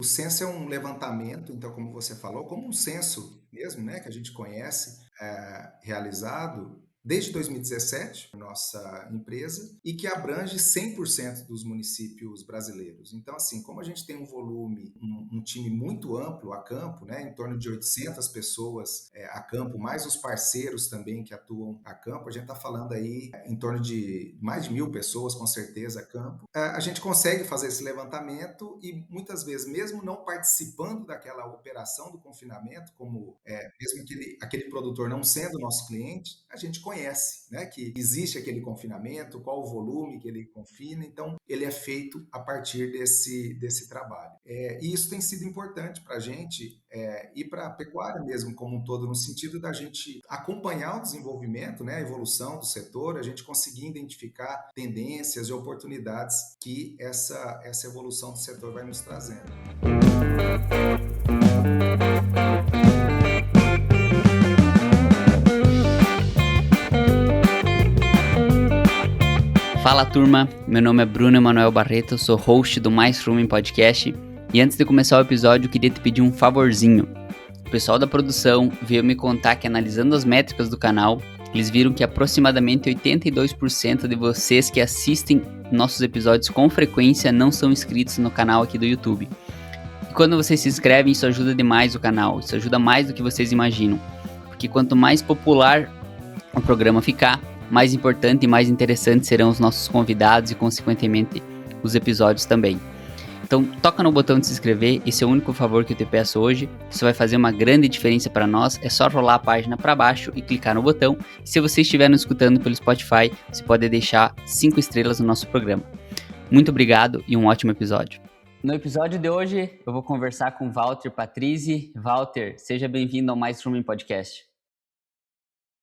O censo é um levantamento, então, como você falou, como um censo mesmo, né, que a gente conhece, realizado desde 2017, nossa empresa, e que abrange 100% dos municípios brasileiros. Então, assim, como a gente tem um volume, um time muito amplo a campo, né, em torno de 800 pessoas a campo, mais os parceiros também que atuam a campo, a gente está falando aí em torno de mais de 1.000 pessoas, com certeza, a campo. A gente consegue fazer esse levantamento e muitas vezes, mesmo não participando daquela operação do confinamento, como mesmo aquele produtor não sendo nosso cliente, a gente conhece, né, que existe aquele confinamento, qual o volume que ele confina, então ele é feito a partir desse trabalho. E isso tem sido importante para a gente e para a pecuária mesmo como um todo, no sentido da gente acompanhar o desenvolvimento, né, a evolução do setor, a gente conseguir identificar tendências e oportunidades que essa evolução do setor vai nos trazendo. Fala turma, meu nome é Bruno Emanuel Barreto, sou host do Mais Rumen Podcast e antes de começar o episódio eu queria te pedir um favorzinho. O pessoal da produção veio me contar que analisando as métricas do canal, eles viram que aproximadamente 82% de vocês que assistem nossos episódios com frequência não são inscritos no canal aqui do YouTube. E quando vocês se inscrevem, isso ajuda demais o canal, isso ajuda mais do que vocês imaginam, porque quanto mais popular o programa ficar, mais importante e mais interessante serão os nossos convidados e, consequentemente, os episódios também. Então, toca no botão de se inscrever, esse é o único favor que eu te peço hoje. Isso vai fazer uma grande diferença para nós, é só rolar a página para baixo e clicar no botão. E se você estiver nos escutando pelo Spotify, você pode deixar 5 estrelas no nosso programa. Muito obrigado e um ótimo episódio. No episódio de hoje, eu vou conversar com Walter Patrizzi. Walter, seja bem-vindo ao Mais Rumen Podcast.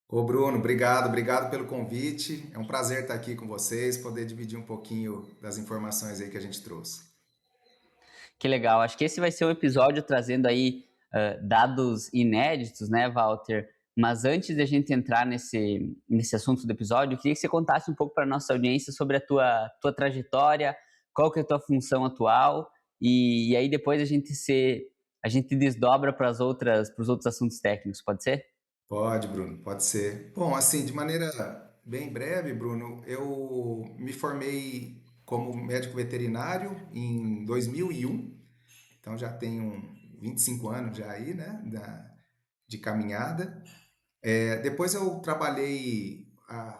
Ô Bruno, obrigado pelo convite. É um prazer estar aqui com vocês, poder dividir um pouquinho das informações aí que a gente trouxe. Que legal, acho que esse vai ser um episódio trazendo aí dados inéditos, né, Walter? Mas antes de a gente entrar nesse assunto do episódio, eu queria que você contasse um pouco para a nossa audiência sobre a tua trajetória, qual que é a tua função atual, e aí depois a gente desdobra para os outros assuntos técnicos, pode ser? Pode, Bruno, pode ser. Bom, assim, de maneira bem breve, Bruno, eu me formei como médico veterinário em 2001, então já tenho 25 anos já aí, né, de caminhada. Depois eu trabalhei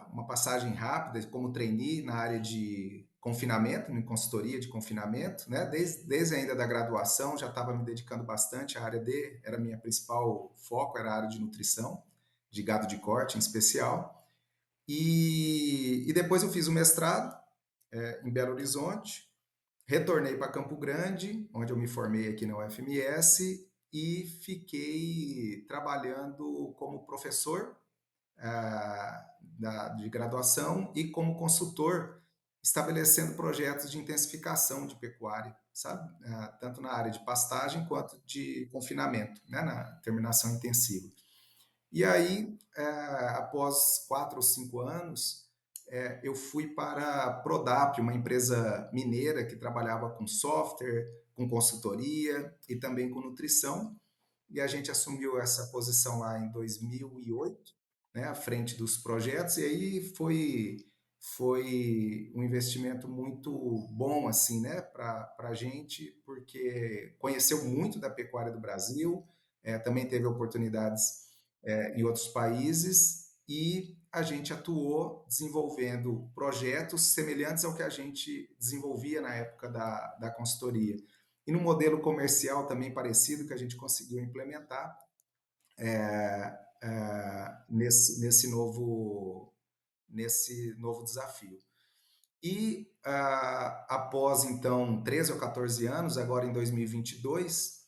uma passagem rápida como trainee na área de confinamento, em consultoria de confinamento, né? Desde ainda da graduação já estava me dedicando bastante à área era minha principal foco, era a área de nutrição, de gado de corte em especial. E depois eu fiz o mestrado em Belo Horizonte, retornei para Campo Grande, onde eu me formei aqui na UFMS e fiquei trabalhando como professor de graduação e como consultor, estabelecendo projetos de intensificação de pecuária, sabe? Tanto na área de pastagem quanto de confinamento, né? Na terminação intensiva. E aí, após 4 ou 5 anos, eu fui para a Prodap, uma empresa mineira que trabalhava com software, com consultoria e também com nutrição. E a gente assumiu essa posição lá em 2008, né, à frente dos projetos, e aí foi um investimento muito bom assim, né, para a gente, porque conheceu muito da pecuária do Brasil, também teve oportunidades em outros países e a gente atuou desenvolvendo projetos semelhantes ao que a gente desenvolvia na época da consultoria. E no modelo comercial também parecido que a gente conseguiu implementar nesse novo desafio. E após então 13 ou 14 anos, agora em 2022,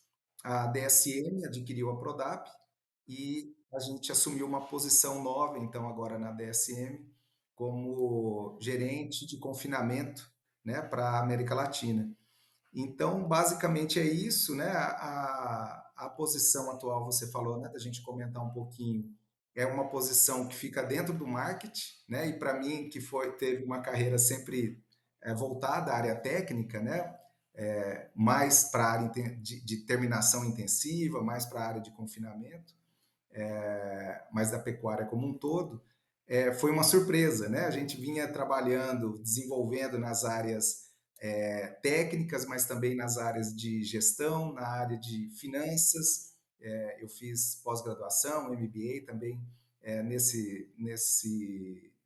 a DSM adquiriu a Prodap e a gente assumiu uma posição nova, então agora na DSM, como gerente de confinamento, né, para a América Latina. Então, basicamente é isso, né? A posição atual, você falou, né? Da gente comentar um pouquinho, é uma posição que fica dentro do marketing, né? E para mim, que teve uma carreira sempre voltada à área técnica, né? mais para a área de terminação intensiva, mais para a área de confinamento, mas da pecuária como um todo, foi uma surpresa, né? A gente vinha trabalhando, desenvolvendo nas áreas técnicas, mas também nas áreas de gestão, na área de finanças. Eu fiz pós-graduação, MBA também,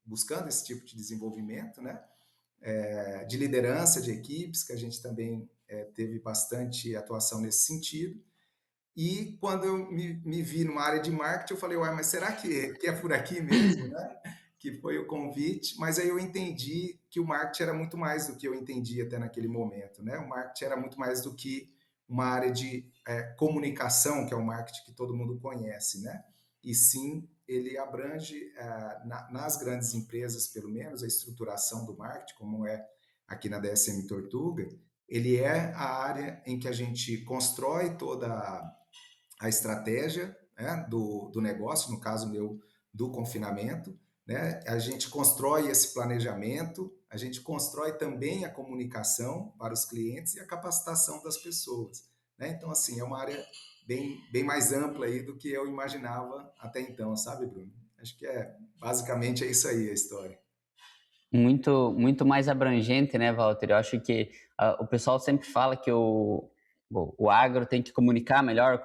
buscando esse tipo de desenvolvimento, né? De liderança de equipes, que a gente também teve bastante atuação nesse sentido. E quando eu me vi numa área de marketing, eu falei, uai, mas será que é por aqui mesmo, né? Que foi o convite, mas aí eu entendi que o marketing era muito mais do que eu entendi até naquele momento, né? O marketing era muito mais do que uma área de comunicação, que é o marketing que todo mundo conhece, né? E sim, ele abrange, nas grandes empresas, pelo menos, a estruturação do marketing, como é aqui na DSM Tortuga, ele é a área em que a gente constrói toda a estratégia, né, do negócio, no caso meu, do confinamento, né? A gente constrói esse planejamento, a gente constrói também a comunicação para os clientes e a capacitação das pessoas, né? Então, assim, é uma área bem mais ampla aí do que eu imaginava até então, sabe, Bruno? Acho que basicamente é isso aí a história. Muito mais abrangente, né, Walter? Eu acho que o pessoal sempre fala que o agro tem que comunicar melhor,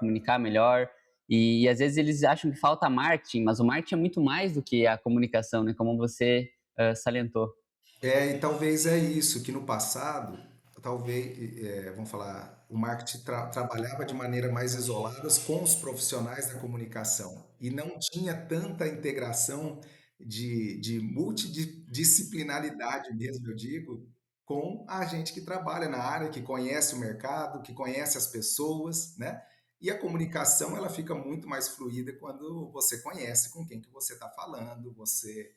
e às vezes eles acham que falta marketing, mas o marketing é muito mais do que a comunicação, né, como você salientou. E talvez é isso, que no passado, talvez, vamos falar, o marketing trabalhava de maneira mais isolada com os profissionais da comunicação e não tinha tanta integração de multidisciplinaridade mesmo, eu digo, com a gente que trabalha na área, que conhece o mercado, que conhece as pessoas, né? E a comunicação, ela fica muito mais fluida quando você conhece com quem que você está falando, você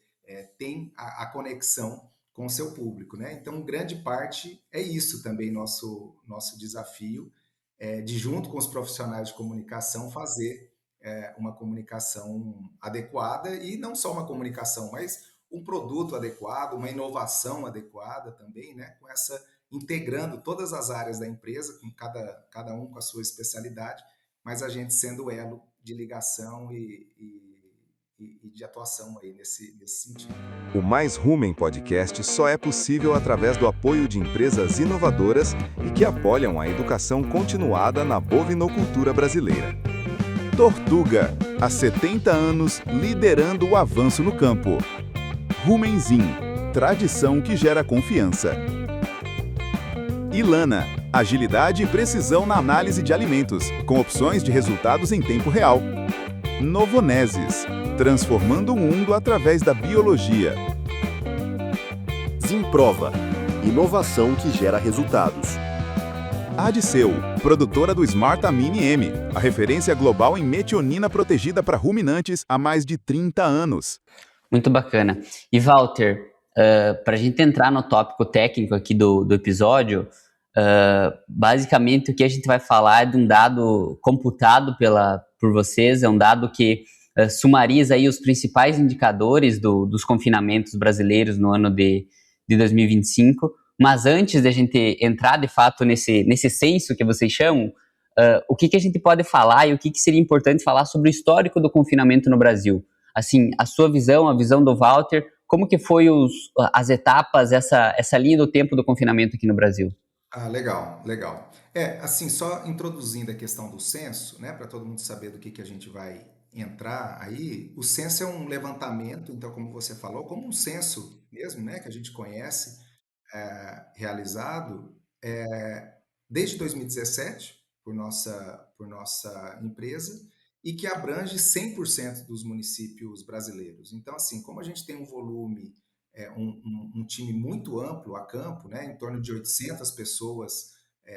tem a conexão com o seu público, né? Então, grande parte é isso também nosso desafio, de junto com os profissionais de comunicação fazer uma comunicação adequada e não só uma comunicação, mas um produto adequado, uma inovação adequada também, né? Com essa integrando todas as áreas da empresa, com cada um com a sua especialidade, mas a gente sendo elo de ligação e de atuação aí nesse sentido. O Mais Rumen Podcast só é possível através do apoio de empresas inovadoras e que apoiam a educação continuada na bovinocultura brasileira. Tortuga, há 70 anos liderando o avanço no campo. Rumenzinho, tradição que gera confiança. Ilana, agilidade e precisão na análise de alimentos, com opções de resultados em tempo real. Novonesis, transformando o mundo através da biologia. Zimprova, inovação que gera resultados. Adiceu, produtora do Smart Amine M, a referência global em metionina protegida para ruminantes há mais de 30 anos. Muito bacana. E Walter, para a gente entrar no tópico técnico aqui do episódio, basicamente o que a gente vai falar é de um dado computado por vocês, é um dado que sumariza aí os principais indicadores dos confinamentos brasileiros no ano de 2025. Mas antes de a gente entrar de fato nesse censo que vocês chamam, o que a gente pode falar e o que seria importante falar sobre o histórico do confinamento no Brasil? Assim, a sua visão, a visão do Walter, como que foi as etapas, essa linha do tempo do confinamento aqui no Brasil? Ah, legal, legal. Assim, só introduzindo a questão do censo, né, para todo mundo saber do que a gente vai entrar aí, o censo é um levantamento, então, como você falou, como um censo mesmo, né, que a gente conhece, realizado desde 2017 por nossa empresa e que abrange 100% dos municípios brasileiros. Então, assim, como a gente tem um volume, um time muito amplo a campo, né, em torno de 800 pessoas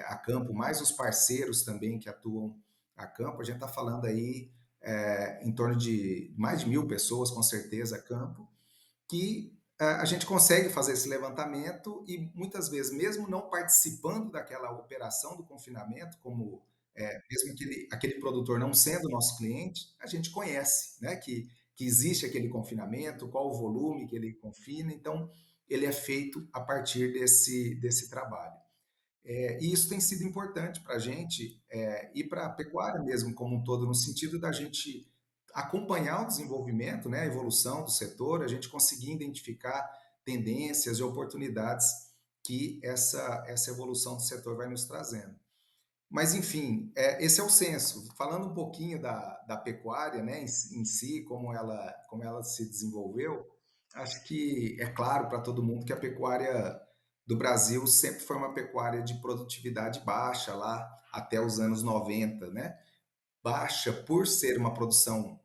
a campo, mais os parceiros também que atuam a campo, a gente está falando aí em torno de mais de 1.000 pessoas, com certeza, a campo, que a gente consegue fazer esse levantamento e muitas vezes, mesmo não participando daquela operação do confinamento, como mesmo aquele produtor não sendo nosso cliente, a gente conhece, né, que existe aquele confinamento, qual o volume que ele confina, então ele é feito a partir desse trabalho. E isso tem sido importante para a gente e para a pecuária mesmo como um todo, no sentido da gente acompanhar o desenvolvimento, né, a evolução do setor, a gente conseguir identificar tendências e oportunidades que essa evolução do setor vai nos trazendo. Mas, enfim, esse é o censo. Falando um pouquinho da pecuária, né, em si, como ela se desenvolveu, acho que é claro para todo mundo que a pecuária do Brasil sempre foi uma pecuária de produtividade baixa, lá até os anos 90, né? Baixa por ser uma produção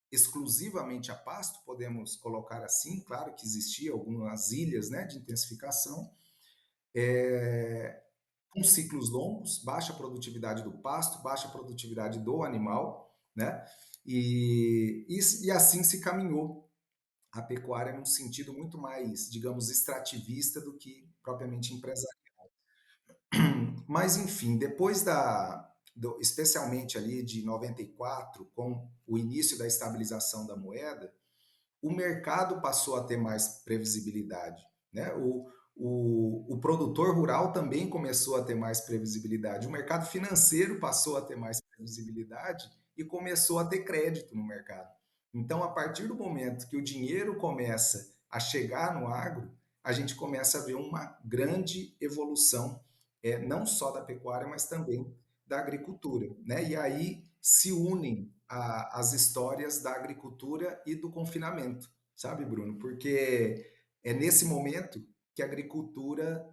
exclusivamente a pasto, podemos colocar assim. Claro que existia algumas ilhas, né, de intensificação, com ciclos longos, baixa produtividade do pasto, baixa produtividade do animal, né? E assim se caminhou a pecuária num sentido muito mais, digamos, extrativista do que propriamente empresarial. Mas, enfim, especialmente ali de 94, com o início da estabilização da moeda, o mercado passou a ter mais previsibilidade, né? O produtor rural também começou a ter mais previsibilidade, o mercado financeiro passou a ter mais previsibilidade e começou a ter crédito no mercado. Então, a partir do momento que o dinheiro começa a chegar no agro, a gente começa a ver uma grande evolução, não só da pecuária, mas também da agricultura, né? E aí se unem as histórias da agricultura e do confinamento, sabe, Bruno? Porque é nesse momento que a agricultura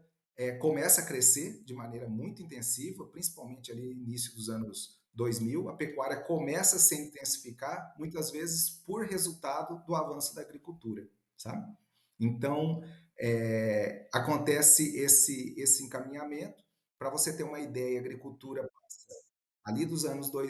começa a crescer de maneira muito intensiva, principalmente ali no início dos anos 2000, a pecuária começa a se intensificar, muitas vezes por resultado do avanço da agricultura, sabe? Então, acontece esse encaminhamento. Para você ter uma ideia, a agricultura ali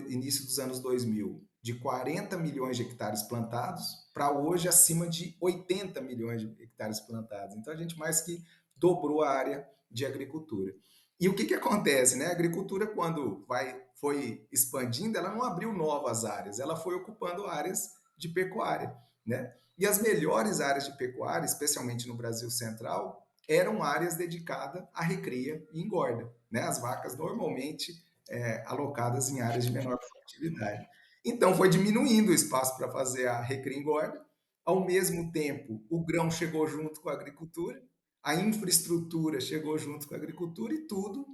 início dos anos 2000, de 40 milhões de hectares plantados para hoje acima de 80 milhões de hectares plantados. Então a gente mais que dobrou a área de agricultura. E o que acontece, né? A agricultura, quando foi expandindo, ela não abriu novas áreas, ela foi ocupando áreas de pecuária, né? E as melhores áreas de pecuária, especialmente no Brasil Central, eram áreas dedicadas à recria e engorda, né? As vacas normalmente alocadas em áreas de menor produtividade. Então, foi diminuindo o espaço para fazer a recria e engorda. Ao mesmo tempo, o grão chegou junto com a agricultura, a infraestrutura chegou junto com a agricultura e tudo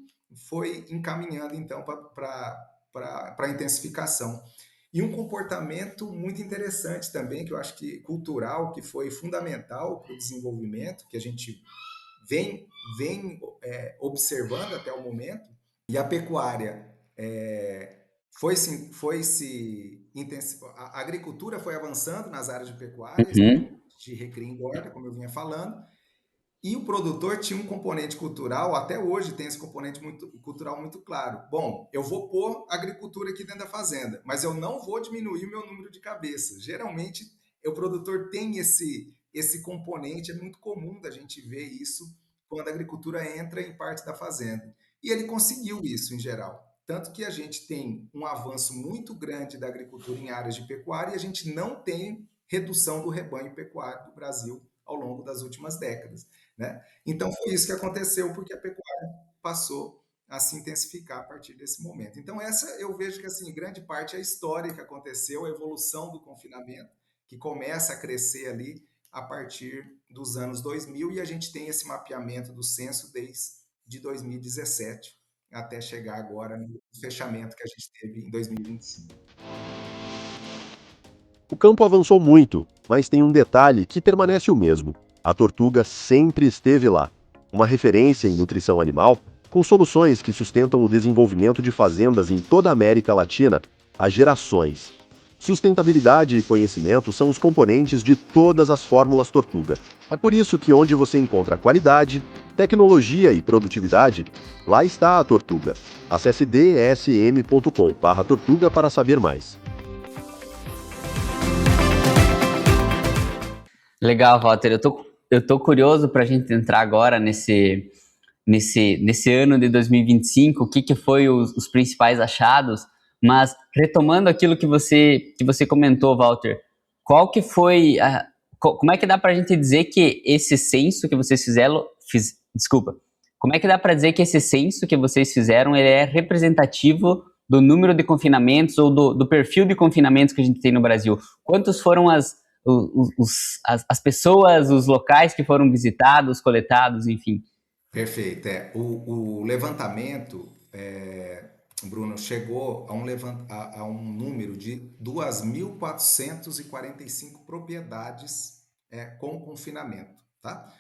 foi encaminhando, então, para a intensificação. E um comportamento muito interessante também, que eu acho que cultural, que foi fundamental para o desenvolvimento, que a gente vem observando até o momento, e a pecuária a agricultura foi avançando nas áreas de pecuária, de recria e engorda, como eu vinha falando, e o produtor tinha um componente cultural, até hoje tem esse componente cultural muito claro. Bom, eu vou pôr agricultura aqui dentro da fazenda, mas eu não vou diminuir o meu número de cabeças. Geralmente, o produtor tem esse componente, é muito comum da gente ver isso quando a agricultura entra em parte da fazenda. E ele conseguiu isso em geral. Tanto que a gente tem um avanço muito grande da agricultura em áreas de pecuária e a gente não tem redução do rebanho pecuário do Brasil ao longo das últimas décadas, né? Então foi isso que aconteceu, porque a pecuária passou a se intensificar a partir desse momento. Então essa eu vejo que assim, grande parte é a história que aconteceu, a evolução do confinamento, que começa a crescer ali a partir dos anos 2000 e a gente tem esse mapeamento do censo desde 2017 até chegar agora no fechamento que a gente teve em 2025. O campo avançou muito, mas tem um detalhe que permanece o mesmo. A Tortuga sempre esteve lá. Uma referência em nutrição animal, com soluções que sustentam o desenvolvimento de fazendas em toda a América Latina há gerações. Sustentabilidade e conhecimento são os componentes de todas as fórmulas Tortuga. É por isso que onde você encontra qualidade, tecnologia e produtividade, lá está a Tortuga. Acesse dsm.com/tortuga para saber mais. Legal, Walter. Eu tô curioso para a gente entrar agora nesse ano de 2025, o que foi os principais achados, mas retomando aquilo que você comentou, Walter, qual que foi como é que dá para a gente dizer que esse censo que vocês Como é que dá para dizer que esse censo que vocês fizeram ele é representativo do número de confinamentos ou do perfil de confinamentos que a gente tem no Brasil? Quantos foram as pessoas, os locais que foram visitados, coletados, enfim? Perfeito. O levantamento, Bruno, chegou a um número de 2.445 propriedades com confinamento, tá?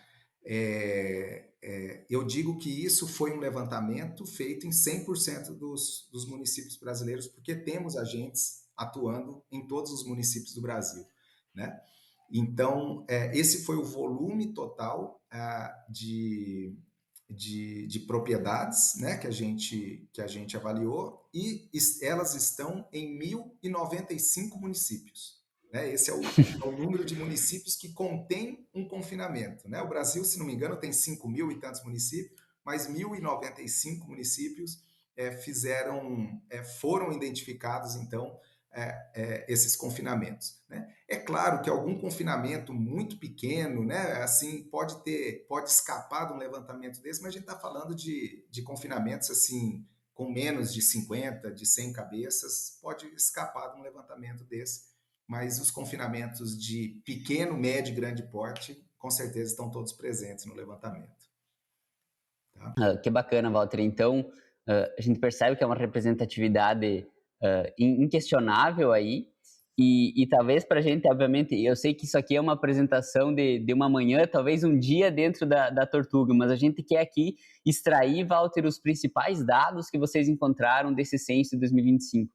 Eu digo que isso foi um levantamento feito em 100% dos municípios brasileiros, porque temos agentes atuando em todos os municípios do Brasil, né? Então, esse foi o volume total de propriedades, né, que a gente avaliou, e elas estão em 1.095 municípios. Né? Esse é o número de municípios que contém um confinamento. Né? O Brasil, se não me engano, tem 5.000 e tantos municípios, mas 1.095 municípios foram identificados, então, esses confinamentos. Né? É claro que algum confinamento muito pequeno, né, assim, pode escapar de um levantamento desse, mas a gente está falando de confinamentos assim, com menos de 50, de 100 cabeças, pode escapar de um levantamento desse, mas os confinamentos de pequeno, médio e grande porte, com certeza estão todos presentes no levantamento. Tá? Que bacana, Walter. Então, a gente percebe que é uma representatividade inquestionável aí, e talvez para a gente, obviamente, eu sei que isso aqui é uma apresentação de uma manhã, talvez um dia dentro da Tortuga, mas a gente quer aqui extrair, Walter, os principais dados que vocês encontraram desse censo de 2025.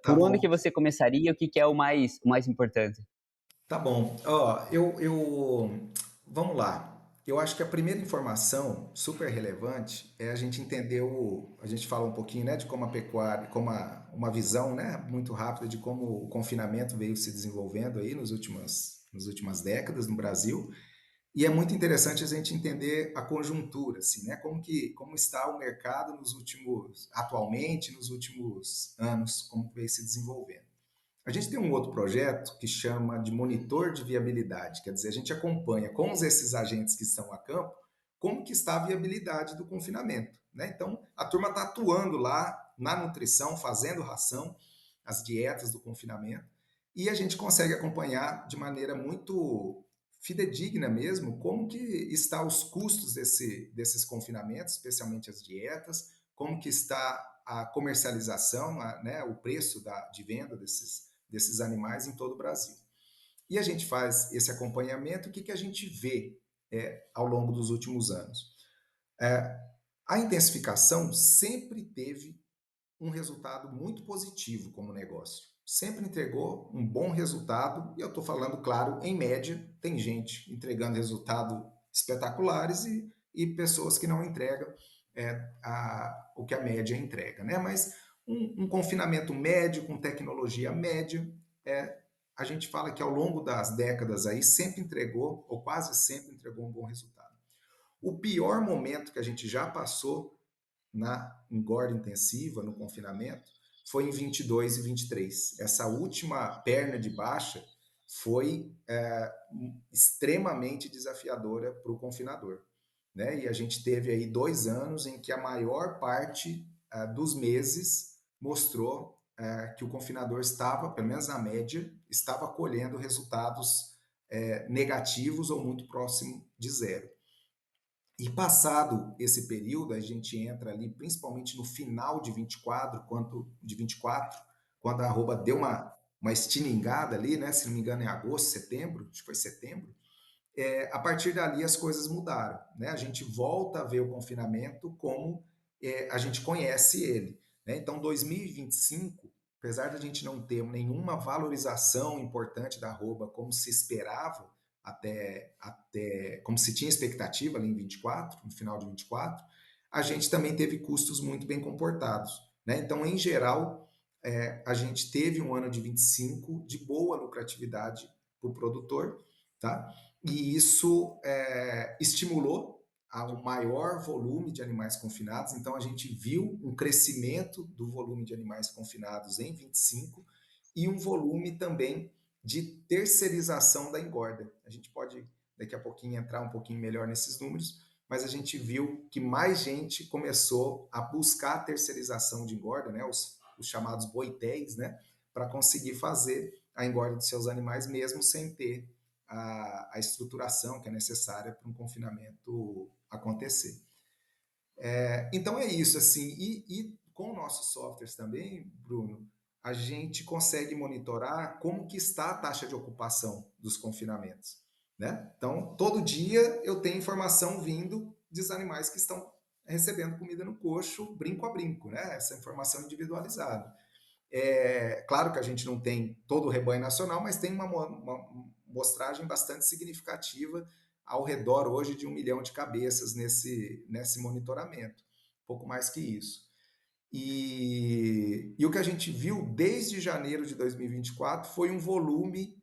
Por onde que você começaria? O que é o mais importante? Tá bom. Vamos lá. Eu acho que a primeira informação super relevante é a gente entender a gente fala um pouquinho, né, de como a pecuária, uma visão, né, muito rápida de como o confinamento veio se desenvolvendo aí nas últimas décadas no Brasil. E é muito interessante a gente entender a conjuntura, assim, né, como está o mercado atualmente, nos últimos anos, como veio se desenvolvendo. A gente tem um outro projeto que chama de monitor de viabilidade, quer dizer, a gente acompanha com esses agentes que estão a campo como que está a viabilidade do confinamento. Né? Então, a turma está atuando lá na nutrição, fazendo ração, as dietas do confinamento, e a gente consegue acompanhar de maneira muito fidedigna mesmo como que está os custos desses confinamentos, especialmente as dietas, como que está a comercialização, né, o preço de venda desses animais em todo o Brasil. E a gente faz esse acompanhamento, o que a gente vê ao longo dos últimos anos? A intensificação sempre teve um resultado muito positivo como negócio. Sempre entregou um bom resultado, e eu estou falando, claro, em média, tem gente entregando resultados espetaculares e pessoas que não entregam o que a média entrega. Né? Mas um confinamento médio, com tecnologia média, a gente fala que ao longo das décadas aí sempre entregou, ou quase sempre entregou um bom resultado. O pior momento que a gente já passou na engorda intensiva, no confinamento, foi em 22 e 23. Essa última perna de baixa foi extremamente desafiadora para o confinador. Né? E a gente teve aí 2 anos em que a maior parte dos meses mostrou que o confinador estava, pelo menos na média, estava colhendo resultados negativos ou muito próximo de zero. E passado esse período, a gente entra ali, principalmente no final de 24, quando a arroba deu uma estilingada ali, né? Se não me engano, em agosto, setembro, acho que foi setembro. A partir dali as coisas mudaram, né? A gente volta a ver o confinamento como a gente conhece ele. Né? Então, 2025, apesar de a gente não ter nenhuma valorização importante da arroba como se esperava, como se tinha expectativa ali em 24, no final de 24, a gente também teve custos muito bem comportados. Né? Então, em geral, a gente teve um ano de 25 de boa lucratividade para o produtor, tá? E isso estimulou um maior volume de animais confinados. Então, a gente viu um crescimento do volume de animais confinados em 25 e um volume também de terceirização da engorda. A gente pode, daqui a pouquinho, entrar um pouquinho melhor nesses números, mas a gente viu que mais gente começou a buscar a terceirização de engorda, né, os chamados boitéis, né, para conseguir fazer a engorda dos seus animais mesmo sem ter a estruturação que é necessária para um confinamento acontecer. Então é isso, assim, e com nossos softwares também, Bruno, a gente consegue monitorar como que está a taxa de ocupação dos confinamentos, né? Então, todo dia eu tenho informação vindo dos animais que estão recebendo comida no coxo, brinco a brinco, né? Essa informação individualizada. Claro que a gente não tem todo o rebanho nacional, mas tem uma mostragem bastante significativa ao redor hoje de 1 milhão de cabeças nesse monitoramento, pouco mais que isso. E o que a gente viu desde janeiro de 2024 foi um volume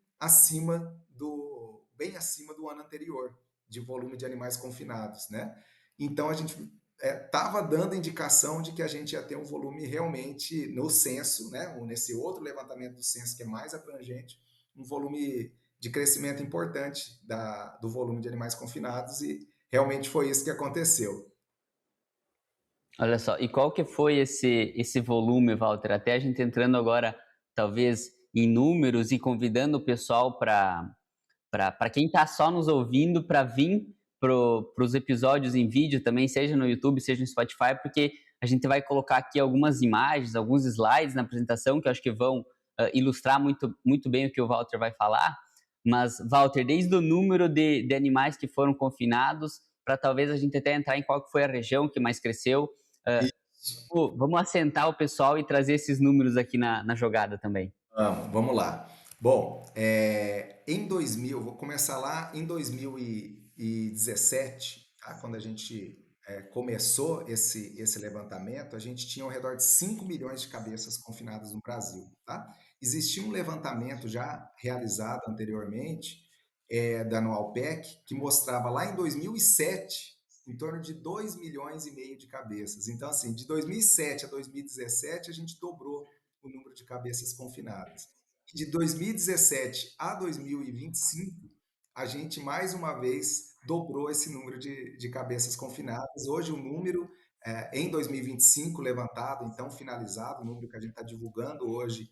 bem acima do ano anterior, de volume de animais confinados, né? Então a gente estava dando indicação de que a gente ia ter um volume realmente no censo, né? Nesse outro levantamento do censo que é mais abrangente, um volume de crescimento importante do volume de animais confinados e realmente foi isso que aconteceu. Olha só, e qual que foi esse volume, Walter? Até a gente entrando agora, talvez, em números e convidando o pessoal para quem está só nos ouvindo, para vir para os episódios em vídeo também, seja no YouTube, seja no Spotify, porque a gente vai colocar aqui algumas imagens, alguns slides na apresentação que eu acho que vão ilustrar muito, muito bem o que o Walter vai falar. Mas, Walter, desde o número de animais que foram confinados, para talvez a gente até entrar em qual que foi a região que mais cresceu, vamos assentar o pessoal e trazer esses números aqui na jogada também. Vamos lá. Bom, em 2000, vou começar lá em 2017, tá? Quando a gente começou esse levantamento, a gente tinha ao redor de 5 milhões de cabeças confinadas no Brasil, tá? Existia um levantamento já realizado anteriormente, da Anualpec, que mostrava lá em 2007 em torno de 2 milhões e meio de cabeças. Então, assim, de 2007 a 2017, a gente dobrou o número de cabeças confinadas. E de 2017 a 2025, a gente mais uma vez dobrou esse número de cabeças confinadas. Hoje o número, em 2025, levantado, então finalizado, o número que a gente está divulgando hoje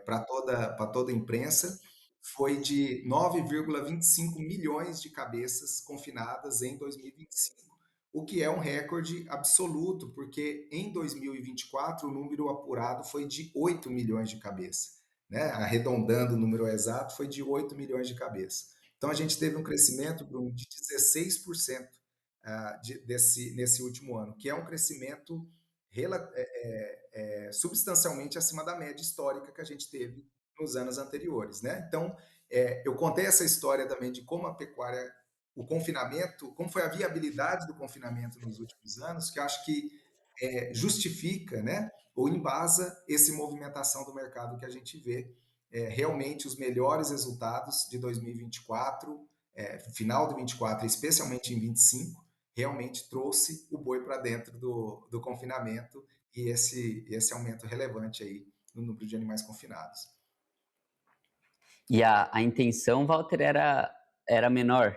para toda a imprensa, foi de 9,25 milhões de cabeças confinadas em 2025, o que é um recorde absoluto, porque em 2024 o número apurado foi de 8 milhões de cabeças, né? Arredondando o número exato, foi de 8 milhões de cabeças. Então a gente teve um crescimento, Bruno, de 16% nesse último ano, que é um crescimento substancialmente acima da média histórica que a gente teve nos anos anteriores, né? Então, eu contei essa história também de como a pecuária, o confinamento, como foi a viabilidade do confinamento nos últimos anos, que eu acho que justifica, né, ou embasa essa movimentação do mercado que a gente vê. Realmente os melhores resultados de 2024, final de 24, especialmente em 25, realmente trouxe o boi para dentro do confinamento e esse aumento relevante aí no número de animais confinados. E a intenção, Walter, era menor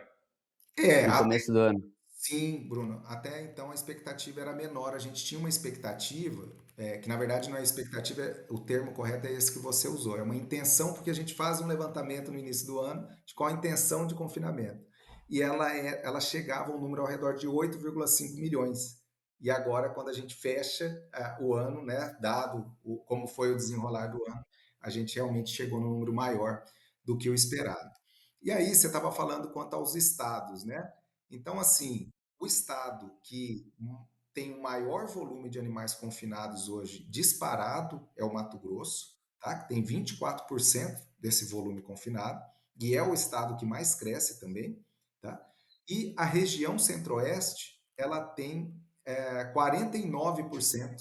no Até começo do ano. sim, Bruno. Até então a expectativa era menor. A gente tinha uma expectativa, que na verdade não é expectativa, o termo correto é esse que você usou. É uma intenção, porque a gente faz um levantamento no início do ano de qual a intenção de confinamento. E ela chegava a um número ao redor de 8,5 milhões. E agora, quando a gente fecha o ano, né, dado como foi o desenrolar do ano, a gente realmente chegou num número maior do que o esperado. E aí, você estava falando quanto aos estados, né? Então, assim, o estado que tem o maior volume de animais confinados hoje disparado é o Mato Grosso, tá? Que tem 24% desse volume confinado, e é o estado que mais cresce também, tá? E a região centro-oeste, ela tem 49%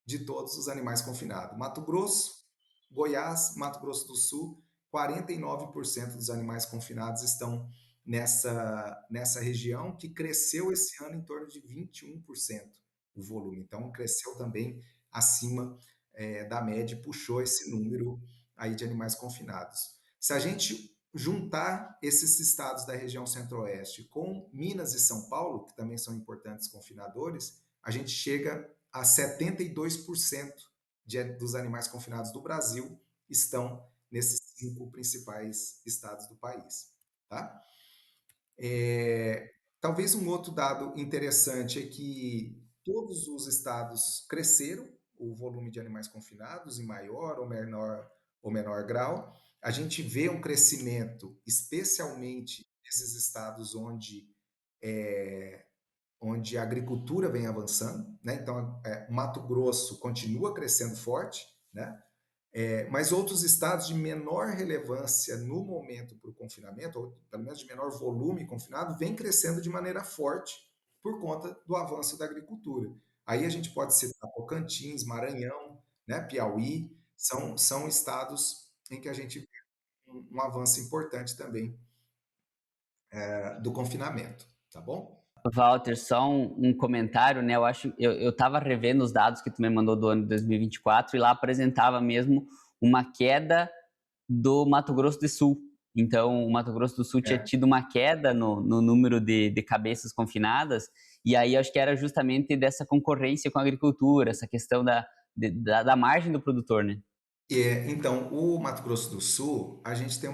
de todos os animais confinados. Mato Grosso, Goiás, Mato Grosso do Sul, 49% dos animais confinados estão nessa região, que cresceu esse ano em torno de 21% o volume. Então, cresceu também acima da média e puxou esse número aí de animais confinados. Se a gente juntar esses estados da região centro-oeste com Minas e São Paulo, que também são importantes confinadores, a gente chega a 72% dos animais confinados do Brasil estão nesses 5 principais estados do país. Tá? Talvez um outro dado interessante é que todos os estados cresceram o volume de animais confinados em maior ou menor grau. A gente vê um crescimento, especialmente nesses estados onde a agricultura vem avançando, né? Então, o Mato Grosso continua crescendo forte, né? Mas outros estados de menor relevância no momento para o confinamento, ou pelo menos de menor volume confinado, vem crescendo de maneira forte por conta do avanço da agricultura. Aí a gente pode citar Tocantins, Maranhão, né, Piauí, são estados em que a gente vê um avanço importante também do confinamento, tá bom? Walter, só um comentário, né? Eu tava revendo os dados que tu me mandou do ano de 2024 e lá apresentava mesmo uma queda do Mato Grosso do Sul. Então, o Mato Grosso do Sul tinha tido uma queda no número de cabeças confinadas, e aí acho que era justamente dessa concorrência com a agricultura, essa questão da margem do produtor, né? Então, o Mato Grosso do Sul, a gente tem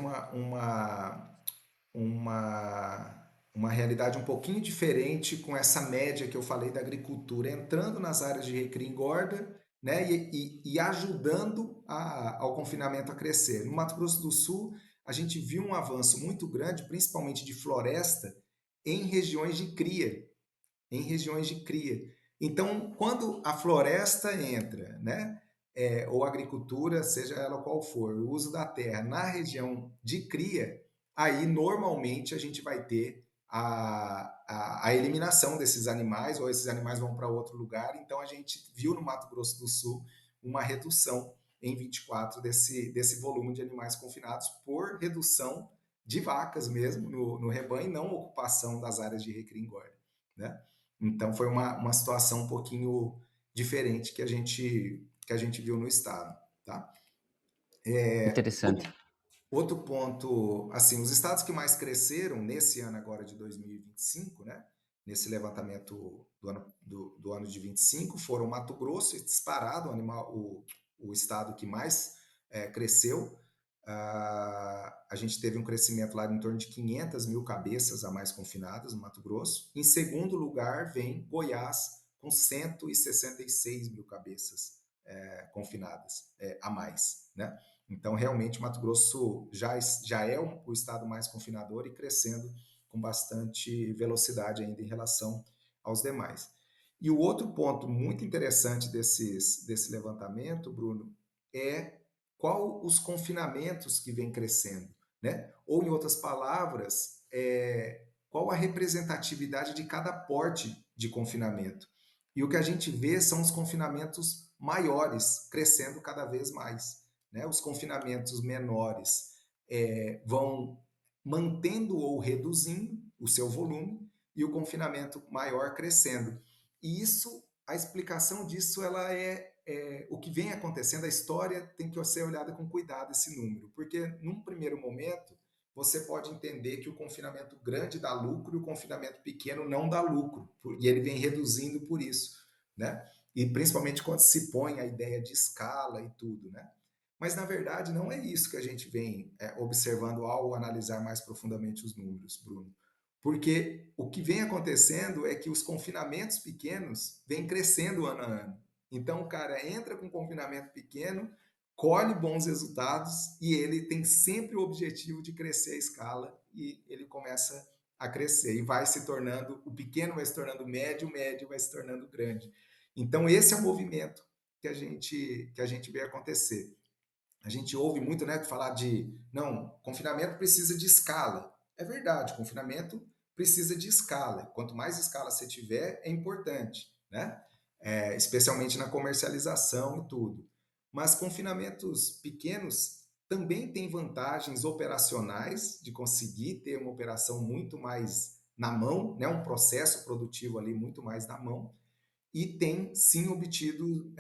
uma realidade um pouquinho diferente com essa média que eu falei da agricultura, entrando nas áreas de recria e engorda, né, e ajudando ao confinamento a crescer. No Mato Grosso do Sul, a gente viu um avanço muito grande, principalmente de floresta, em regiões de cria, em regiões de cria. Então, quando a floresta entra, né, ou a agricultura, seja ela qual for, o uso da terra na região de cria, aí normalmente a gente vai ter a eliminação desses animais, ou esses animais vão para outro lugar. Então, a gente viu no Mato Grosso do Sul uma redução em 24 desse volume de animais confinados por redução de vacas mesmo no rebanho, e não ocupação das áreas de recria e engorda, né? Então, foi uma situação um pouquinho diferente que a gente viu no estado, tá? Interessante. Outro ponto, assim, os estados que mais cresceram nesse ano agora de 2025, né? Nesse levantamento do ano de 25, foram Mato Grosso, disparado, o estado que mais cresceu. A gente teve um crescimento lá em torno de 500 mil cabeças a mais confinadas no Mato Grosso. Em segundo lugar vem Goiás, com 166 mil cabeças confinadas a mais, né? Então, realmente, Mato Grosso já é o estado mais confinador e crescendo com bastante velocidade ainda em relação aos demais. E o outro ponto muito interessante desse levantamento, Bruno, é qual os confinamentos que vem crescendo, né? Ou, em outras palavras, qual a representatividade de cada porte de confinamento. E o que a gente vê são os confinamentos maiores, crescendo cada vez mais, né? Os confinamentos menores vão mantendo ou reduzindo o seu volume e o confinamento maior crescendo. E isso, a explicação disso, ela o que vem acontecendo, a história tem que ser olhada com cuidado, esse número, porque num primeiro momento você pode entender que o confinamento grande dá lucro e o confinamento pequeno não dá lucro, e ele vem reduzindo por isso, né? E principalmente quando se põe a ideia de escala e tudo, né? Mas, na verdade, não é isso que a gente vem observando ao analisar mais profundamente os números, Bruno. Porque o que vem acontecendo é que os confinamentos pequenos vêm crescendo ano a ano. Então, o cara entra com um confinamento pequeno, colhe bons resultados e ele tem sempre o objetivo de crescer a escala e ele começa a crescer e vai se tornando, o pequeno vai se tornando médio, o médio vai se tornando grande. Então, esse é o movimento que a gente vê acontecer. A gente ouve muito, né, falar não, confinamento precisa de escala. É verdade, confinamento precisa de escala. Quanto mais escala você tiver, é importante, né? Especialmente na comercialização e tudo. Mas confinamentos pequenos também têm vantagens operacionais de conseguir ter uma operação muito mais na mão, né? Um processo produtivo ali muito mais na mão, e tem sim obtido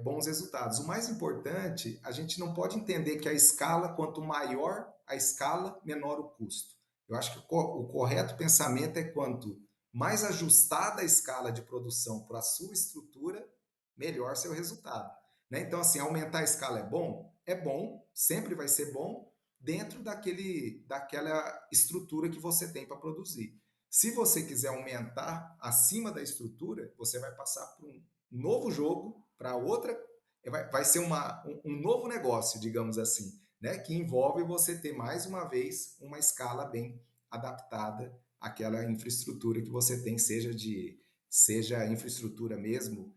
bons resultados. O mais importante, a gente não pode entender que a escala, quanto maior a escala, menor o custo. Eu acho que o correto pensamento é quanto mais ajustada a escala de produção para a sua estrutura, melhor seu resultado. Né? Então, assim, aumentar a escala é bom, sempre vai ser bom, dentro daquela estrutura que você tem para produzir. Se você quiser aumentar acima da estrutura, você vai passar por um novo jogo, para outra, vai ser um novo negócio, digamos assim, né? Que envolve você ter mais uma vez uma escala bem adaptada àquela infraestrutura que você tem, seja infraestrutura mesmo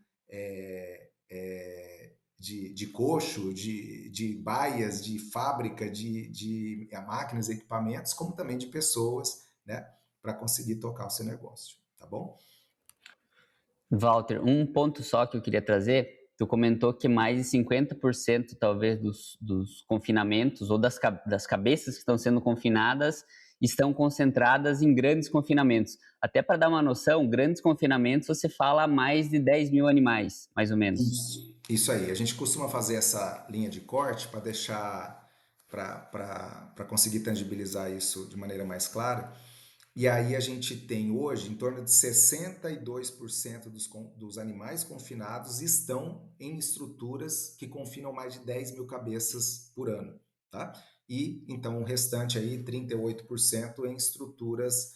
de coxo, de baias, de fábrica, de máquinas, equipamentos, como também de pessoas, né? Para conseguir tocar o seu negócio, tá bom? Walter, um ponto só que eu queria trazer, tu comentou que mais de 50% talvez dos confinamentos ou das cabeças que estão sendo confinadas estão concentradas em grandes confinamentos. Até para dar uma noção, grandes confinamentos você fala mais de 10 mil animais, mais ou menos. Isso aí, a gente costuma fazer essa linha de corte para deixar, para conseguir tangibilizar isso de maneira mais clara. E aí a gente tem hoje em torno de 62% dos animais confinados estão em estruturas que confinam mais de 10 mil cabeças por ano, tá? E então o restante aí, 38% em estruturas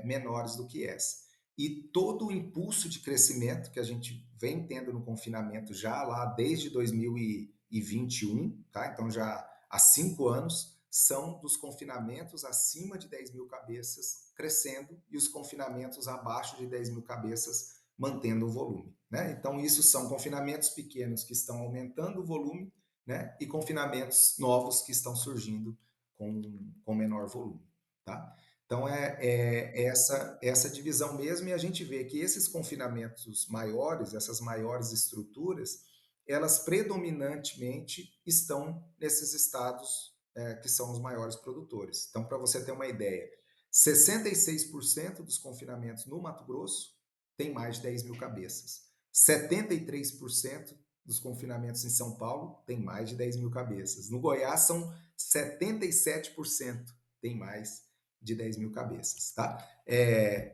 menores do que essa. E todo o impulso de crescimento que a gente vem tendo no confinamento já lá desde 2021, tá? Então já há 5 anos, são dos confinamentos acima de 10 mil cabeças crescendo e os confinamentos abaixo de 10 mil cabeças mantendo o volume. Né? Então, isso são confinamentos pequenos que estão aumentando o volume, né? E confinamentos novos que estão surgindo com menor volume. Tá? Então, essa divisão mesmo, e a gente vê que esses confinamentos maiores, essas maiores estruturas, elas predominantemente estão nesses estados que são os maiores produtores. Então, para você ter uma ideia, 66% dos confinamentos no Mato Grosso tem mais de 10 mil cabeças. 73% dos confinamentos em São Paulo tem mais de 10 mil cabeças. No Goiás são 77% tem mais de 10 mil cabeças, tá?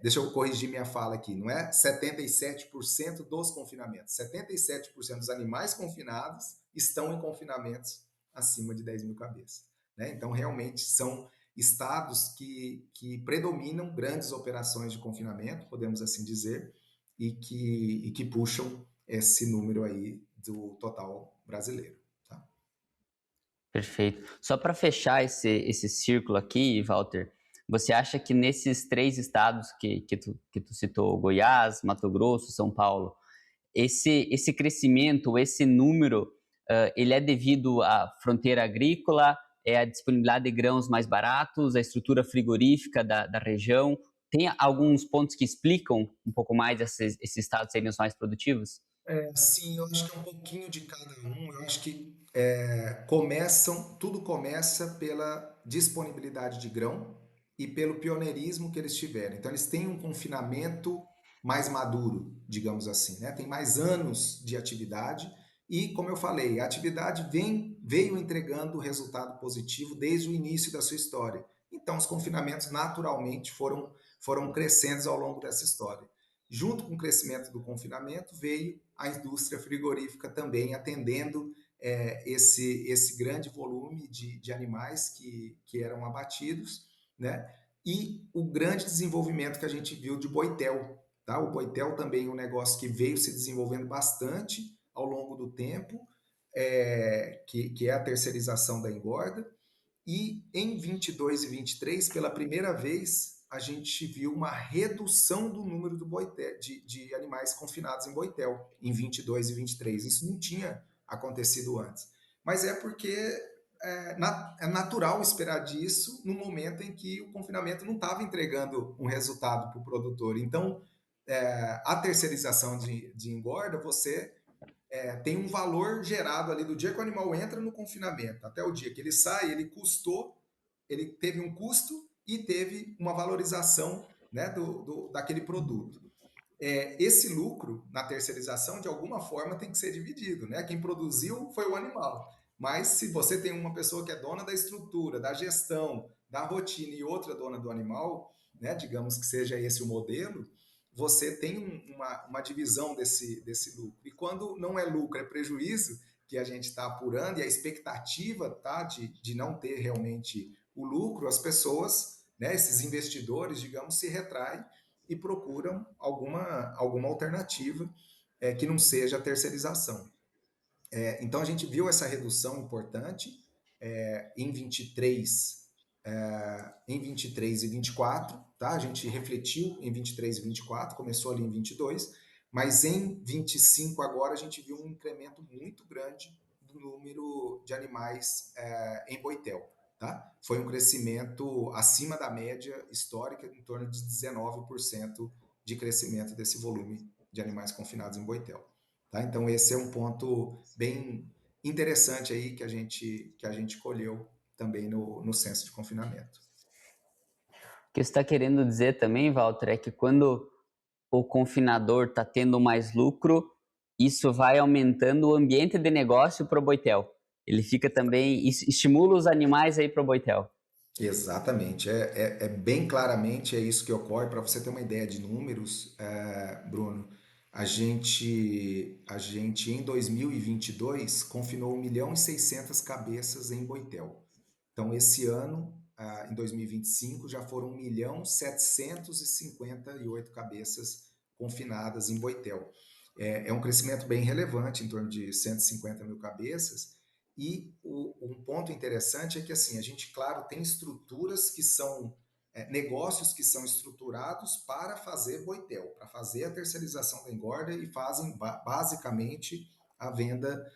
Deixa eu corrigir minha fala aqui, não é 77% dos confinamentos, 77% dos animais confinados estão em confinamentos acima de 10 mil cabeças. Né? Então, realmente, são estados que predominam grandes operações de confinamento, podemos assim dizer, e que puxam esse número aí do total brasileiro. Tá? Perfeito. Só para fechar esse círculo aqui, Walter, você acha que nesses 3 estados que tu citou, Goiás, Mato Grosso, São Paulo, esse crescimento, esse número, ele é devido à fronteira agrícola, é a disponibilidade de grãos mais baratos, a estrutura frigorífica da região? Tem alguns pontos que explicam um pouco mais esses estados serem os mais produtivos? Sim, eu acho que é um pouquinho de cada um. Eu acho que tudo começa pela disponibilidade de grão e pelo pioneirismo que eles tiveram. Então, eles têm um confinamento mais maduro, digamos assim, né? Tem mais anos de atividade e, como eu falei, a atividade veio entregando resultado positivo desde o início da sua história. Então, os confinamentos naturalmente foram crescendo ao longo dessa história. Junto com o crescimento do confinamento, veio a indústria frigorífica também atendendo esse grande volume de animais que eram abatidos, né? E o grande desenvolvimento que a gente viu de boitel. Tá? O boitel também é um negócio que veio se desenvolvendo bastante ao longo do tempo, que é a terceirização da engorda. E em 22 e 23, pela primeira vez, a gente viu uma redução do número de animais confinados em boitel, em 22 e 23. Isso não tinha acontecido antes. Mas é porque é natural esperar disso no momento em que o confinamento não estava entregando um resultado para o produtor. Então, a terceirização de engorda, você tem um valor gerado ali do dia que o animal entra no confinamento até o dia que ele sai, ele teve um custo e teve uma valorização, né, daquele produto. Esse lucro na terceirização, de alguma forma, tem que ser dividido. Né? Quem produziu foi o animal. Mas se você tem uma pessoa que é dona da estrutura, da gestão, da rotina e outra dona do animal, né, digamos que seja esse o modelo, você tem uma divisão desse lucro. E quando não é lucro, é prejuízo, que a gente está apurando, e a expectativa tá, de não ter realmente o lucro, as pessoas, né, esses investidores, digamos, se retraem e procuram alguma alternativa que não seja a terceirização. Então a gente viu essa redução importante em 23, em 23 e 24, tá? A gente refletiu em 23 e 24, começou ali em 22, mas em 25 agora a gente viu um incremento muito grande do número de animais em Boitel, tá? Foi um crescimento acima da média histórica, em torno de 19% de crescimento desse volume de animais confinados em Boitel. Tá? Então, esse é um ponto bem interessante aí que a gente colheu também no censo de confinamento. O que você está querendo dizer também, Walter, é que quando o confinador está tendo mais lucro, isso vai aumentando o ambiente de negócio para o Boitel. Ele fica também, estimula os animais aí para o Boitel. Exatamente, é bem claramente é isso que ocorre. Para você ter uma ideia de números, Bruno, a gente em 2022 confinou 1.600.000 cabeças em Boitel. Então, esse ano, em 2025, já foram 1.758.000 cabeças confinadas em Boitel. É um crescimento bem relevante, em torno de 150.000 cabeças. E um ponto interessante é que, assim, a gente, claro, tem estruturas que são, negócios que são estruturados para fazer Boitel, para fazer a terceirização da engorda e fazem basicamente a venda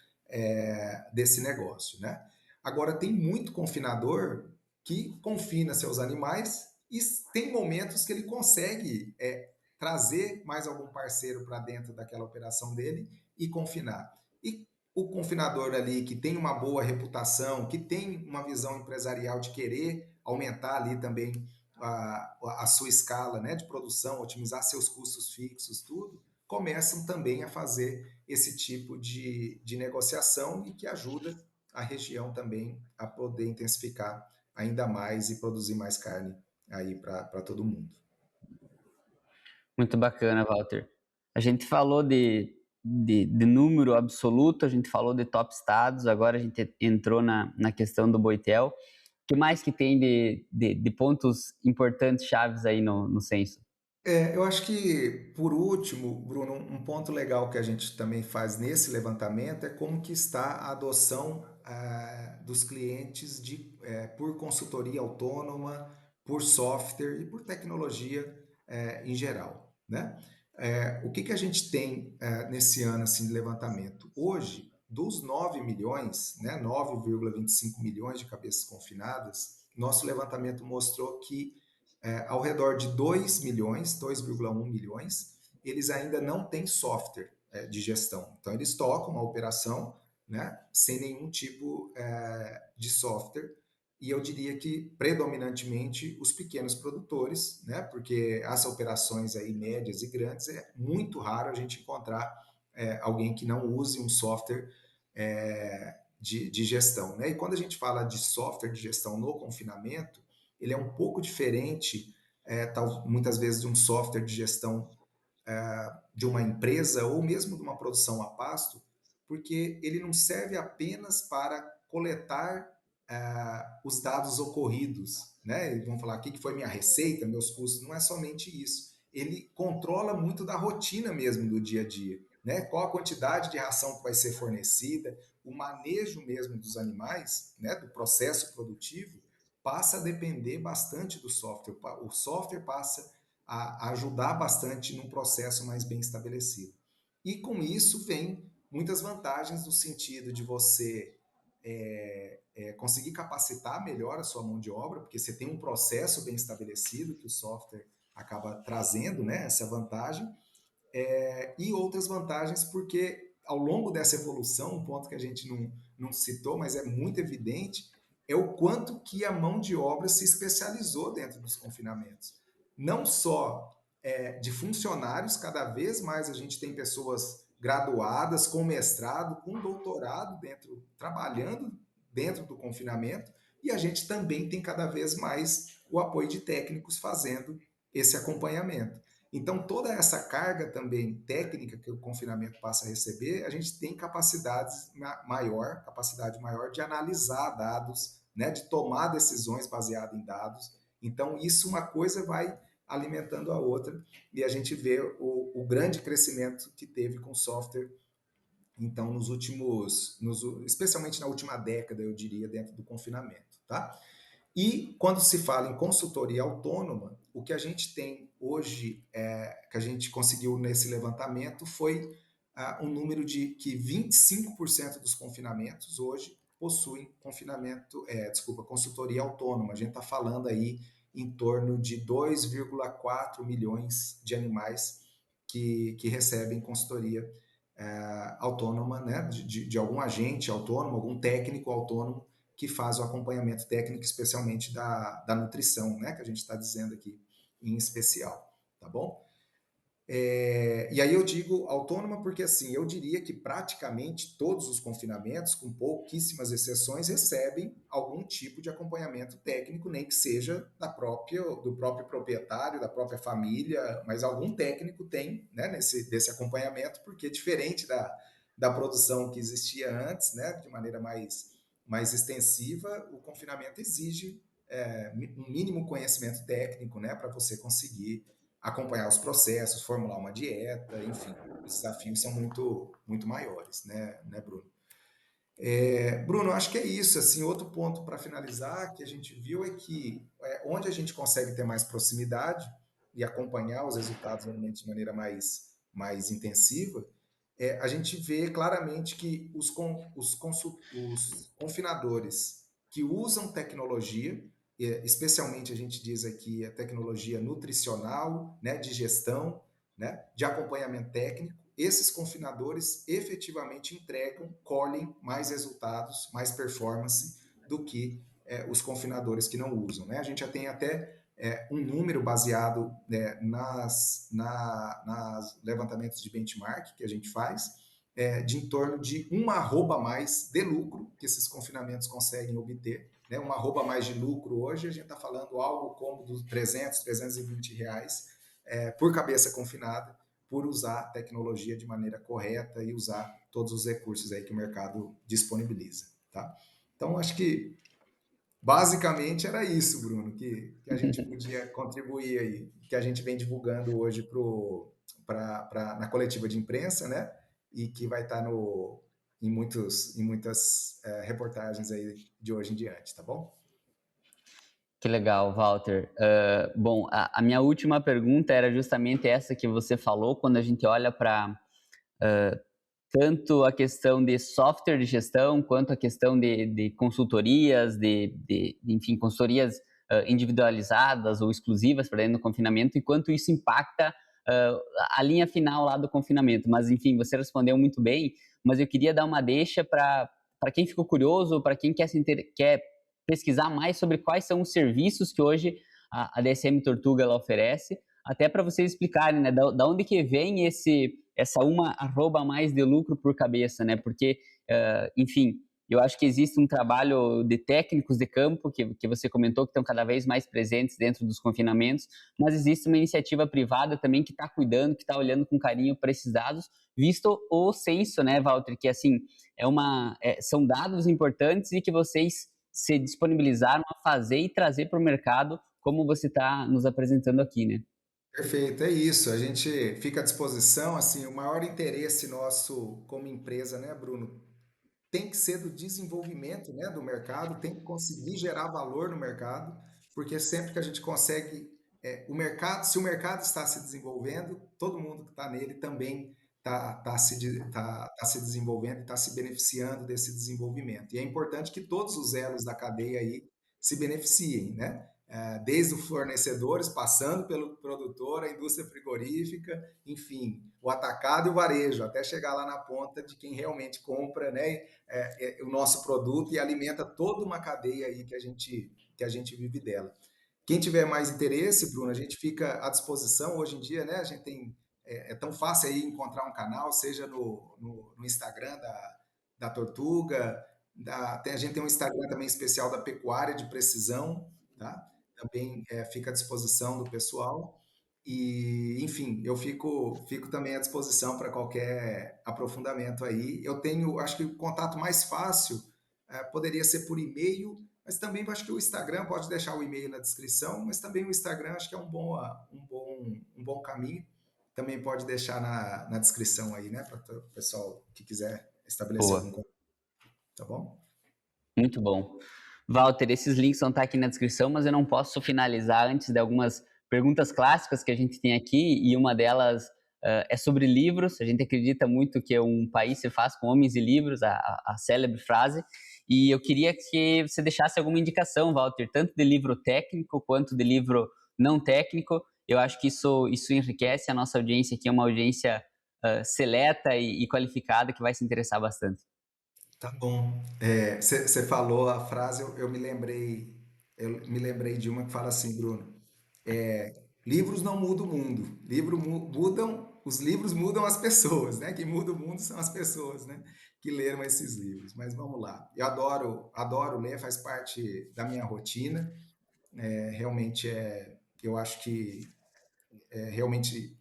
desse negócio, né? Agora, tem muito confinador que confina seus animais e tem momentos que ele consegue trazer mais algum parceiro para dentro daquela operação dele e confinar. E o confinador ali que tem uma boa reputação, que tem uma visão empresarial de querer aumentar ali também a sua escala, né, de produção, otimizar seus custos fixos, tudo, começam também a fazer esse tipo de negociação e que ajuda a região também a poder intensificar ainda mais e produzir mais carne aí para todo mundo. Muito bacana, Walter. A gente falou de número absoluto, a gente falou de top estados, agora a gente entrou na questão do Boitel. O que mais que tem de pontos importantes, chaves aí no censo? Eu acho que, por último, Bruno, um ponto legal que a gente também faz nesse levantamento é como que está a adoção dos clientes por consultoria autônoma, por software e por tecnologia em geral, né? O que a gente tem nesse ano assim, de levantamento? Hoje, dos 9 milhões, né, 9,25 milhões de cabeças confinadas, nosso levantamento mostrou que ao redor de 2 milhões, 2,1 milhões, eles ainda não têm software de gestão. Então, eles tocam a operação, né, sem nenhum tipo de software. E eu diria que, predominantemente, os pequenos produtores, né, porque as operações aí médias e grandes, é muito raro a gente encontrar alguém que não use um software de gestão. Né? E quando a gente fala de software de gestão no confinamento, ele é um pouco diferente, muitas vezes, de um software de gestão de uma empresa ou mesmo de uma produção a pasto, porque ele não serve apenas para coletar os dados ocorridos, né? Eles vão falar o que foi minha receita, meus custos, não é somente isso. Ele controla muito da rotina mesmo do dia a dia, né? Qual a quantidade de ração que vai ser fornecida, o manejo mesmo dos animais, né? Do processo produtivo, passa a depender bastante do software. O software passa a ajudar bastante num processo mais bem estabelecido. E com isso vem muitas vantagens no sentido de você conseguir capacitar melhor a sua mão de obra, porque você tem um processo bem estabelecido que o software acaba trazendo, né, essa vantagem, e outras vantagens porque ao longo dessa evolução, um ponto que a gente não citou, mas é muito evidente, é o quanto que a mão de obra se especializou dentro dos confinamentos. Não só de funcionários, cada vez mais a gente tem pessoas graduadas, com mestrado, com doutorado trabalhando dentro do confinamento, e a gente também tem cada vez mais o apoio de técnicos fazendo esse acompanhamento. Então, toda essa carga também técnica que o confinamento passa a receber, a gente tem capacidade maior de analisar dados, né, de tomar decisões baseadas em dados. Então, isso uma coisa vai alimentando a outra, e a gente vê o grande crescimento que teve com o software, então, especialmente na última década, eu diria, dentro do confinamento, tá? E quando se fala em consultoria autônoma, o que a gente tem hoje, que a gente conseguiu nesse levantamento, foi um número de que 25% dos confinamentos hoje possuem consultoria autônoma. A gente está falando aí em torno de 2,4 milhões de animais que recebem consultoria autônoma, né, de algum agente autônomo, algum técnico autônomo que faz o acompanhamento técnico, especialmente da nutrição, né, que a gente está dizendo aqui em especial, tá bom? E aí eu digo autônoma porque, assim, eu diria que praticamente todos os confinamentos, com pouquíssimas exceções, recebem algum tipo de acompanhamento técnico, nem que seja do próprio proprietário, da própria família, mas algum técnico tem, né, desse acompanhamento, porque diferente da produção que existia antes, né, de maneira mais extensiva, o confinamento exige um mínimo conhecimento técnico, né, para você conseguir acompanhar os processos, formular uma dieta, enfim, os desafios são muito maiores, né, Bruno? Bruno, acho que é isso. Assim, outro ponto para finalizar que a gente viu é que onde a gente consegue ter mais proximidade e acompanhar os resultados realmente de maneira mais intensiva, a gente vê claramente que os confinadores que usam tecnologia, especialmente a gente diz aqui a tecnologia nutricional, né, de gestão, né, de acompanhamento técnico, esses confinadores efetivamente colhem mais resultados, mais performance do que os confinadores que não usam, né? A gente já tem até um número baseado nas levantamentos de benchmark que a gente faz, de em torno de uma arroba a mais de lucro que esses confinamentos conseguem obter, né? Uma arroba a mais de lucro hoje, a gente está falando algo como dos 300, 320 reais por cabeça confinada, por usar a tecnologia de maneira correta e usar todos os recursos aí que o mercado disponibiliza, tá? Então, acho que basicamente era isso, Bruno, que a gente podia contribuir aí, que a gente vem divulgando hoje na coletiva de imprensa, né? E que vai estar em muitas reportagens aí de hoje em diante, tá bom? Que legal, Walter. Bom, a minha última pergunta era justamente essa que você falou, quando a gente olha para tanto a questão de software de gestão, quanto a questão de consultorias, enfim, consultorias individualizadas ou exclusivas para dentro do confinamento, e quanto isso impacta a linha final lá do confinamento. Mas, enfim, você respondeu muito bem, mas eu queria dar uma deixa para quem ficou curioso, para quem quer pesquisar mais sobre quais são os serviços que hoje a DSM Tortuga ela oferece, até para vocês explicarem, né, da onde que vem essa uma arroba a mais de lucro por cabeça, né, porque, enfim, eu acho que existe um trabalho de técnicos de campo, que você comentou, que estão cada vez mais presentes dentro dos confinamentos, mas existe uma iniciativa privada também que está cuidando, que está olhando com carinho para esses dados, visto o censo, né, Walter, que, assim, são dados importantes e que vocês se disponibilizaram a fazer e trazer para o mercado, como você está nos apresentando aqui, né? Perfeito, é isso. A gente fica à disposição. Assim, o maior interesse nosso como empresa, né, Bruno, tem que ser do desenvolvimento, né, do mercado, tem que conseguir gerar valor no mercado, porque sempre que a gente consegue, se o mercado está se desenvolvendo, todo mundo que está nele também está se desenvolvendo e está se beneficiando desse desenvolvimento. E é importante que todos os elos da cadeia aí se beneficiem, né? Desde os fornecedores, passando pelo produtor, a indústria frigorífica, enfim, o atacado e o varejo, até chegar lá na ponta de quem realmente compra, né, o nosso produto e alimenta toda uma cadeia aí que a gente vive dela. Quem tiver mais interesse, Bruno, a gente fica à disposição. Hoje em dia, né, a gente tem é tão fácil aí encontrar um canal, seja no Instagram da Tortuga, a gente tem um Instagram também especial da Pecuária de Precisão, tá? Também fica à disposição do pessoal. E, enfim, eu fico também à disposição para qualquer aprofundamento aí. Eu tenho, acho que o contato mais fácil poderia ser por e-mail, mas também acho que o Instagram, pode deixar o e-mail na descrição, mas também o Instagram acho que é um bom caminho. Também pode deixar na descrição aí, né, para o pessoal que quiser estabelecer algum Boa, contato, tá bom? muito bom. Walter, esses links vão estar aqui na descrição, mas eu não posso finalizar antes de algumas perguntas clássicas que a gente tem aqui, e uma delas é sobre livros. A gente acredita muito que um país se faz com homens e livros, a célebre frase, e eu queria que você deixasse alguma indicação, Walter, tanto de livro técnico quanto de livro não técnico. Eu acho que isso enriquece a nossa audiência, que é uma audiência seleta e qualificada, que vai se interessar bastante. Tá bom. Você falou a frase, eu me lembrei de uma que fala assim, Bruno. Livros não mudam o mundo. Os livros mudam as pessoas, né? Quem muda o mundo são as pessoas, né? Que leram esses livros. Mas vamos lá. Eu adoro ler, faz parte da minha rotina. Realmente eu acho que realmente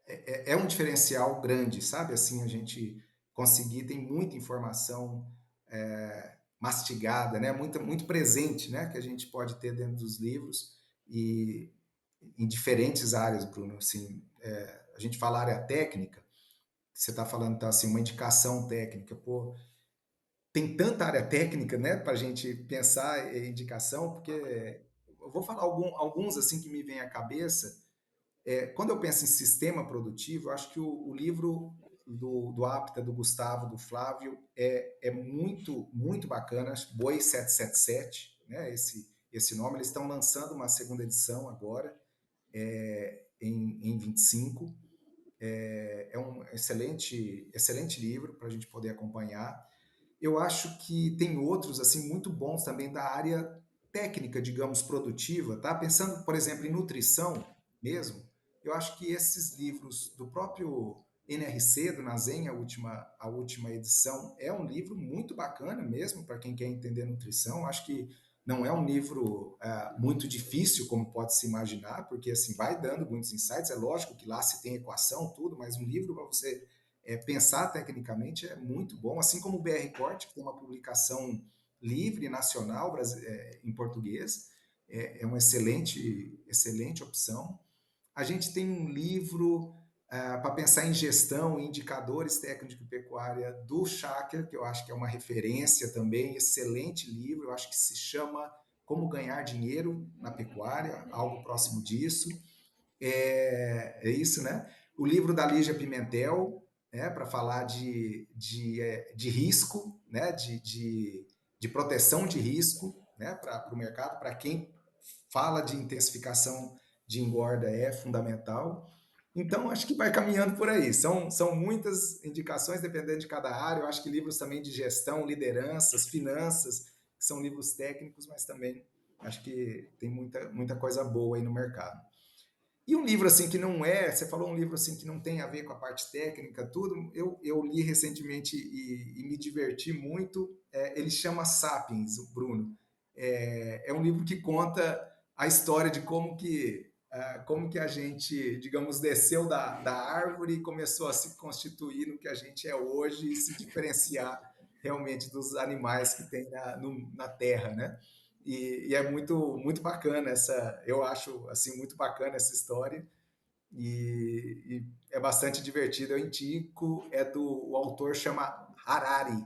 é um diferencial grande, sabe? Assim, a gente conseguir, tem muita informação mastigada, né? Muito presente, né? Que a gente pode ter dentro dos livros e em diferentes áreas, Bruno. Assim, a gente fala área técnica, você está falando, tá, assim, uma indicação técnica, pô, tem tanta área técnica, né, para a gente pensar em indicação, porque eu vou falar alguns assim que me vêm à cabeça. Quando eu penso em sistema produtivo, eu acho que o livro do Apta, do Gustavo, do Flávio, é muito, muito bacana. Boi 777, né? Esse nome. Eles estão lançando uma segunda edição agora, em 25. É um excelente livro para a gente poder acompanhar. Eu acho que tem outros assim muito bons também da área técnica, digamos, produtiva, tá? Pensando, por exemplo, em nutrição mesmo, eu acho que esses livros do próprio NRC, do Nazen, a última edição, é um livro muito bacana mesmo para quem quer entender nutrição. Acho que não é um livro muito difícil, como pode se imaginar, porque assim vai dando muitos insights. É lógico que lá se tem equação, tudo, mas um livro para você pensar tecnicamente é muito bom, assim como o BR Corte, que tem uma publicação livre, nacional, em português, é uma excelente opção. A gente tem um livro para pensar em gestão e indicadores técnicos de pecuária do Schacker, que eu acho que é uma referência também, excelente livro, eu acho que se chama Como Ganhar Dinheiro na Pecuária, algo próximo disso. É isso, né? O livro da Lígia Pimentel, né, para falar de risco, né, de proteção de risco, né, para o mercado, para quem fala de intensificação de engorda é fundamental. Então, acho que vai caminhando por aí. São muitas indicações, dependendo de cada área. Eu acho que livros também de gestão, lideranças, finanças, que são livros técnicos, mas também acho que tem muita coisa boa aí no mercado. E um livro assim que não você falou um livro assim que não tem a ver com a parte técnica, tudo, eu li recentemente e me diverti muito. Ele chama Sapiens, o Bruno. É um livro que conta a história de como que a gente, digamos, desceu da árvore e começou a se constituir no que a gente é hoje e se diferenciar realmente dos animais que tem na Terra, né? E é muito, muito bacana eu acho assim muito bacana essa história e é bastante divertido. Eu indico, o autor chama Harari,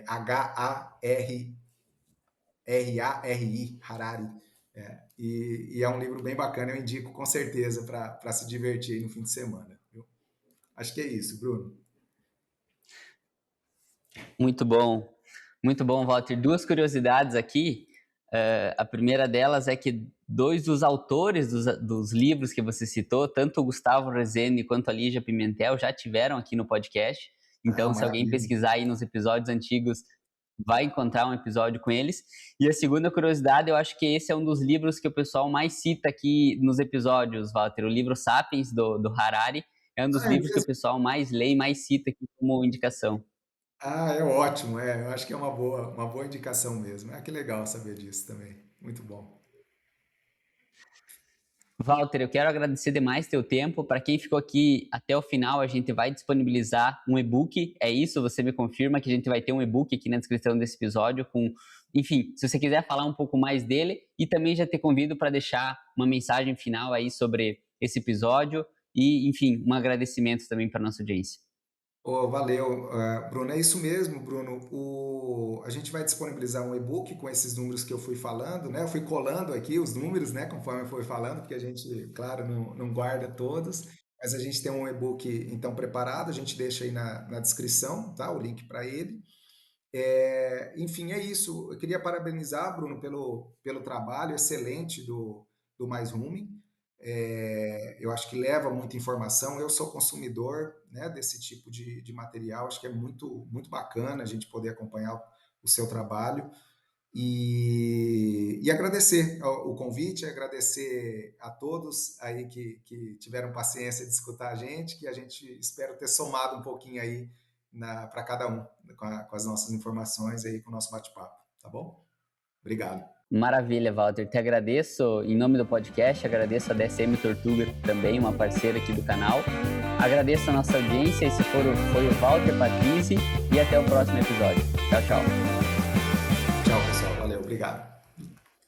Harari, Harari. E é um livro bem bacana, eu indico com certeza para se divertir aí no fim de semana. Viu? Acho que é isso, Bruno. Muito bom, Walter. Duas curiosidades aqui. A primeira delas é que dois dos autores dos livros que você citou, tanto o Gustavo Rezende quanto a Lígia Pimentel, já tiveram aqui no podcast. Então, se alguém Maravilha. pesquisar aí nos episódios antigos, vai encontrar um episódio com eles. E a segunda curiosidade, eu acho que esse é um dos livros que o pessoal mais cita aqui nos episódios, Walter. O livro Sapiens, do Harari, É um dos Ah, é livros que o mesmo? pessoal mais lê e mais cita aqui como indicação. Ah, é ótimo, eu acho que é uma boa indicação mesmo. Ah, que legal saber disso também. Muito bom. Walter, eu quero agradecer demais teu tempo. Para quem ficou aqui até o final, a gente vai disponibilizar um e-book. É isso? Você me confirma que a gente vai ter um e-book aqui na descrição desse episódio com, enfim, se você quiser falar um pouco mais dele e também já te convido para deixar uma mensagem final aí sobre esse episódio e, enfim, um agradecimento também para nossa audiência. Oh, valeu, Bruno. É isso mesmo, Bruno. A gente vai disponibilizar um e-book com esses números que eu fui falando, né? Eu fui colando aqui os números, né? Conforme eu fui falando, porque a gente, claro, não guarda todos, mas a gente tem um e-book então preparado. A gente deixa aí na descrição, tá? O link para ele. Enfim, é isso. Eu queria parabenizar, Bruno, pelo trabalho excelente do Mais Rumo. Eu acho que leva muita informação. Eu sou consumidor, né, desse tipo de material. Acho que é muito bacana a gente poder acompanhar o seu trabalho. E agradecer o convite, agradecer a todos aí que tiveram paciência de escutar que a gente espera ter somado um pouquinho aí para cada um, com as nossas informações aí, com o nosso bate-papo, tá bom? Obrigado. Maravilha, Walter. Te agradeço em nome do podcast, agradeço a DSM Tortuga também, uma parceira aqui do canal. Agradeço a nossa audiência, esse foi o Walter Patrizzi e até o próximo episódio. Tchau, tchau. Tchau, pessoal. Valeu, obrigado.